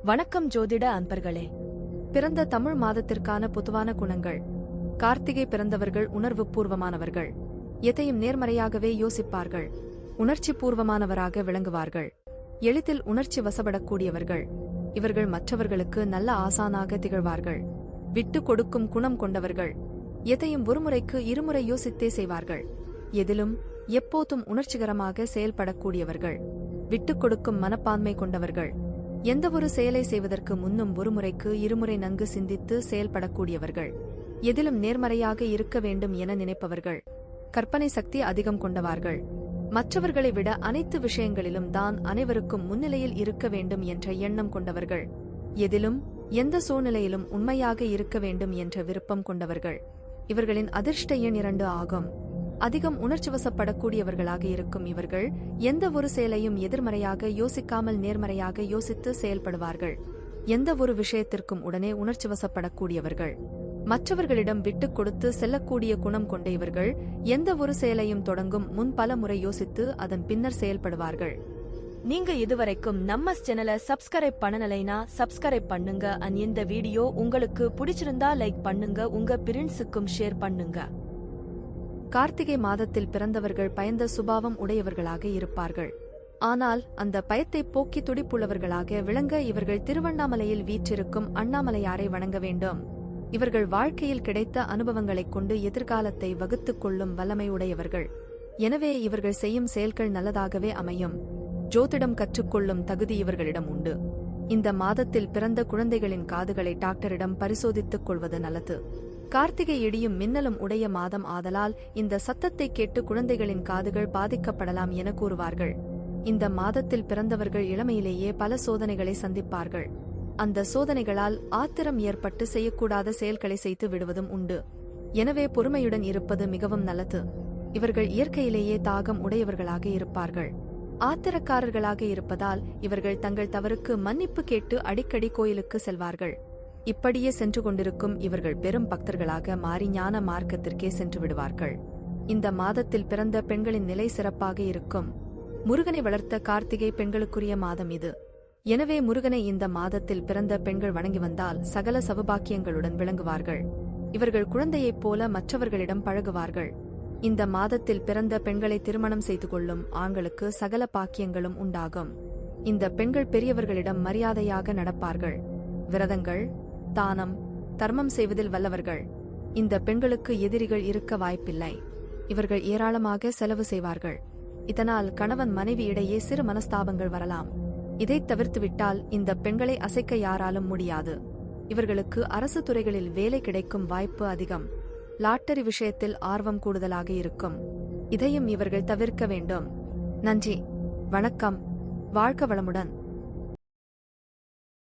வணக்கம் ஜோதிட அன்பர்களே. பிறந்த தமிழ் மாதத்திற்கான பொதுவான குணங்கள். கார்த்திகை பிறந்தவர்கள் உணர்வு பூர்வமானவர்கள். எதையும் நேர்மறையாகவே யோசிப்பார்கள். உணர்ச்சி பூர்வமானவராக விளங்குவார்கள். எளிதில் உணர்ச்சி வசப்படக்கூடியவர்கள். இவர்கள் மற்றவர்களுக்கு நல்ல ஆசானாக திகழ்வார்கள். விட்டு கொடுக்கும் குணம் கொண்டவர்கள். எதையும் ஒருமுறைக்கு இருமுறை யோசித்தே செய்வார்கள். எதிலும் எப்போதும் உணர்ச்சிகரமாக செயல்படக்கூடியவர்கள். விட்டுக் கொடுக்கும் மனப்பான்மை கொண்டவர்கள். எந்தவொரு செயலை செய்வதற்கு முன்னும் ஒருமுறைக்கு இருமுறை நன்கு சிந்தித்து செயல்படக்கூடியவர்கள். எதிலும் நேர்மறையாக இருக்க வேண்டும் என நினைப்பவர்கள். கற்பனை சக்தி அதிகம் கொண்டவார்கள். மற்றவர்களை விட அனைத்து விஷயங்களிலும் தான் அனைவருக்கும் முன்னிலையில் இருக்க வேண்டும் என்ற எண்ணம் கொண்டவர்கள். எதிலும் எந்த சூழ்நிலையிலும் உண்மையாக இருக்க வேண்டும் என்ற விருப்பம் கொண்டவர்கள். இவர்களின் அதிர்ஷ்ட எண் 2 ஆகும். அதிகம் உணர்ச்சிவசப்படக்கூடியவர்களாக இருக்கும் இவர்கள் எந்த ஒரு செயலையும் எதிர்மறையாக யோசிக்காமல் நேர்மறையாக யோசித்து செயல்படுவார்கள். எந்த ஒரு விஷயத்திற்கும் உடனே உணர்ச்சிவசப்படக்கூடியவர்கள். மற்றவர்களிடம் விட்டுக் கொடுத்து செல்லக்கூடிய குணம் கொண்ட இவர்கள் எந்த ஒரு செயலையும் தொடங்கும் முன் பல முறை யோசித்து அதன் பின்னர் செயல்படுவார்கள். நீங்க இதுவரைக்கும் நம்ம சேனலை சப்ஸ்கிரைப் பண்ணலைனா சப்ஸ்கிரைப் பண்ணுங்க. இந்த வீடியோ உங்களுக்கு பிடிச்சிருந்தா லைக் பண்ணுங்க. உங்க ஃப்ரெண்ட்ஸுக்கும் ஷேர் பண்ணுங்க. கார்த்திகை மாதத்தில் பிறந்தவர்கள் பயந்த சுபாவம் உடையவர்களாக இருப்பார்கள். ஆனால் அந்த பயத்தை போக்கி துடிப்புள்ளவர்களாக விளங்க இவர்கள் திருவண்ணாமலையில் வீற்றிருக்கும் அண்ணாமலையாரை வணங்க வேண்டும். இவர்கள் வாழ்க்கையில் கிடைத்த அனுபவங்களைக் கொண்டு எதிர்காலத்தை வகுத்துக் கொள்ளும் வல்லமை உடையவர்கள். எனவே இவர்கள் செய்யும் செயல்கள் நல்லதாகவே அமையும். ஜோதிடம் கற்றுக்கொள்ளும் தகுதி இவர்களிடம் உண்டு. இந்த மாதத்தில் பிறந்த குழந்தைகளின் காதுகளை டாக்டரிடம் பரிசோதித்துக் கொள்வது நல்லது. கார்த்திகை இடியும் மின்னலும் உடைய மாதம் ஆதலால் இந்த சத்தத்தை கேட்டு குழந்தைகளின் காதுகள் பாதிக்கப்படலாம் என கூறுவார்கள். இந்த மாதத்தில் பிறந்தவர்கள் இளமையிலேயே பல சோதனைகளை சந்திப்பார்கள். அந்த சோதனைகளால் ஆத்திரம் ஏற்பட்டு செய்யக்கூடாத செயல்களை செய்து விடுவதும் உண்டு. எனவே பொறுமையுடன் இருப்பது மிகவும் நல்லது. இவர்கள் இயற்கையிலேயே தாகம் உடையவர்களாக இருப்பார்கள். ஆத்திரக்காரர்களாக இருப்பதால் இவர்கள் தங்கள் தவறுக்கு மன்னிப்பு கேட்டு அடிக்கடி கோயிலுக்கு செல்வார்கள். இப்படியே சென்று கொண்டிருக்கும் இவர்கள் பெரும் பக்தர்களாக மாறி ஞான மார்க்கத்திற்கே சென்று விடுவார்கள். இந்த மாதத்தில் பிறந்த பெண்களின் நிலை சிறப்பாக இருக்கும். முருகனை வளர்த்த கார்த்திகை பெண்களுக்குரிய மாதம் இது. எனவே முருகனை இந்த மாதத்தில் பிறந்த பெண்கள் வணங்கி வந்தால் சகல சௌபாக்கியங்களுடன் விளங்குவார்கள். இவர்கள் குழந்தையைப் போல மற்றவர்களிடம் பழகுவார்கள். இந்த மாதத்தில் பிறந்த பெண்களை திருமணம் செய்து கொள்ளும் ஆண்களுக்கு சகல பாக்கியங்களும் உண்டாகும். இந்த பெண்கள் பெரியவர்களிடம் மரியாதையாக நடப்பார்கள். விரதங்கள், தானம், தர்மம் செய்வதில் வல்லவர்கள். இந்த பெண்களுக்கு எதிரிகள் இருக்க வாய்ப்பில்லை. இவர்கள் ஏராளமாக செலவு செய்வார்கள். இதனால் கணவன் மனைவி இடையே சிறு மனஸ்தாபங்கள் வரலாம். இதை தவிர்த்துவிட்டால் இந்த பெண்களை அசைக்க யாராலும் முடியாது. இவர்களுக்கு அரசு துறைகளில் வேலை கிடைக்கும் வாய்ப்பு அதிகம். லாட்டரி விஷயத்தில் ஆர்வம் கூடுதலாக இருக்கும். இதையும் இவர்கள் தவிர்க்க வேண்டும். நன்றி, வணக்கம், வாழ்க வளமுடன்.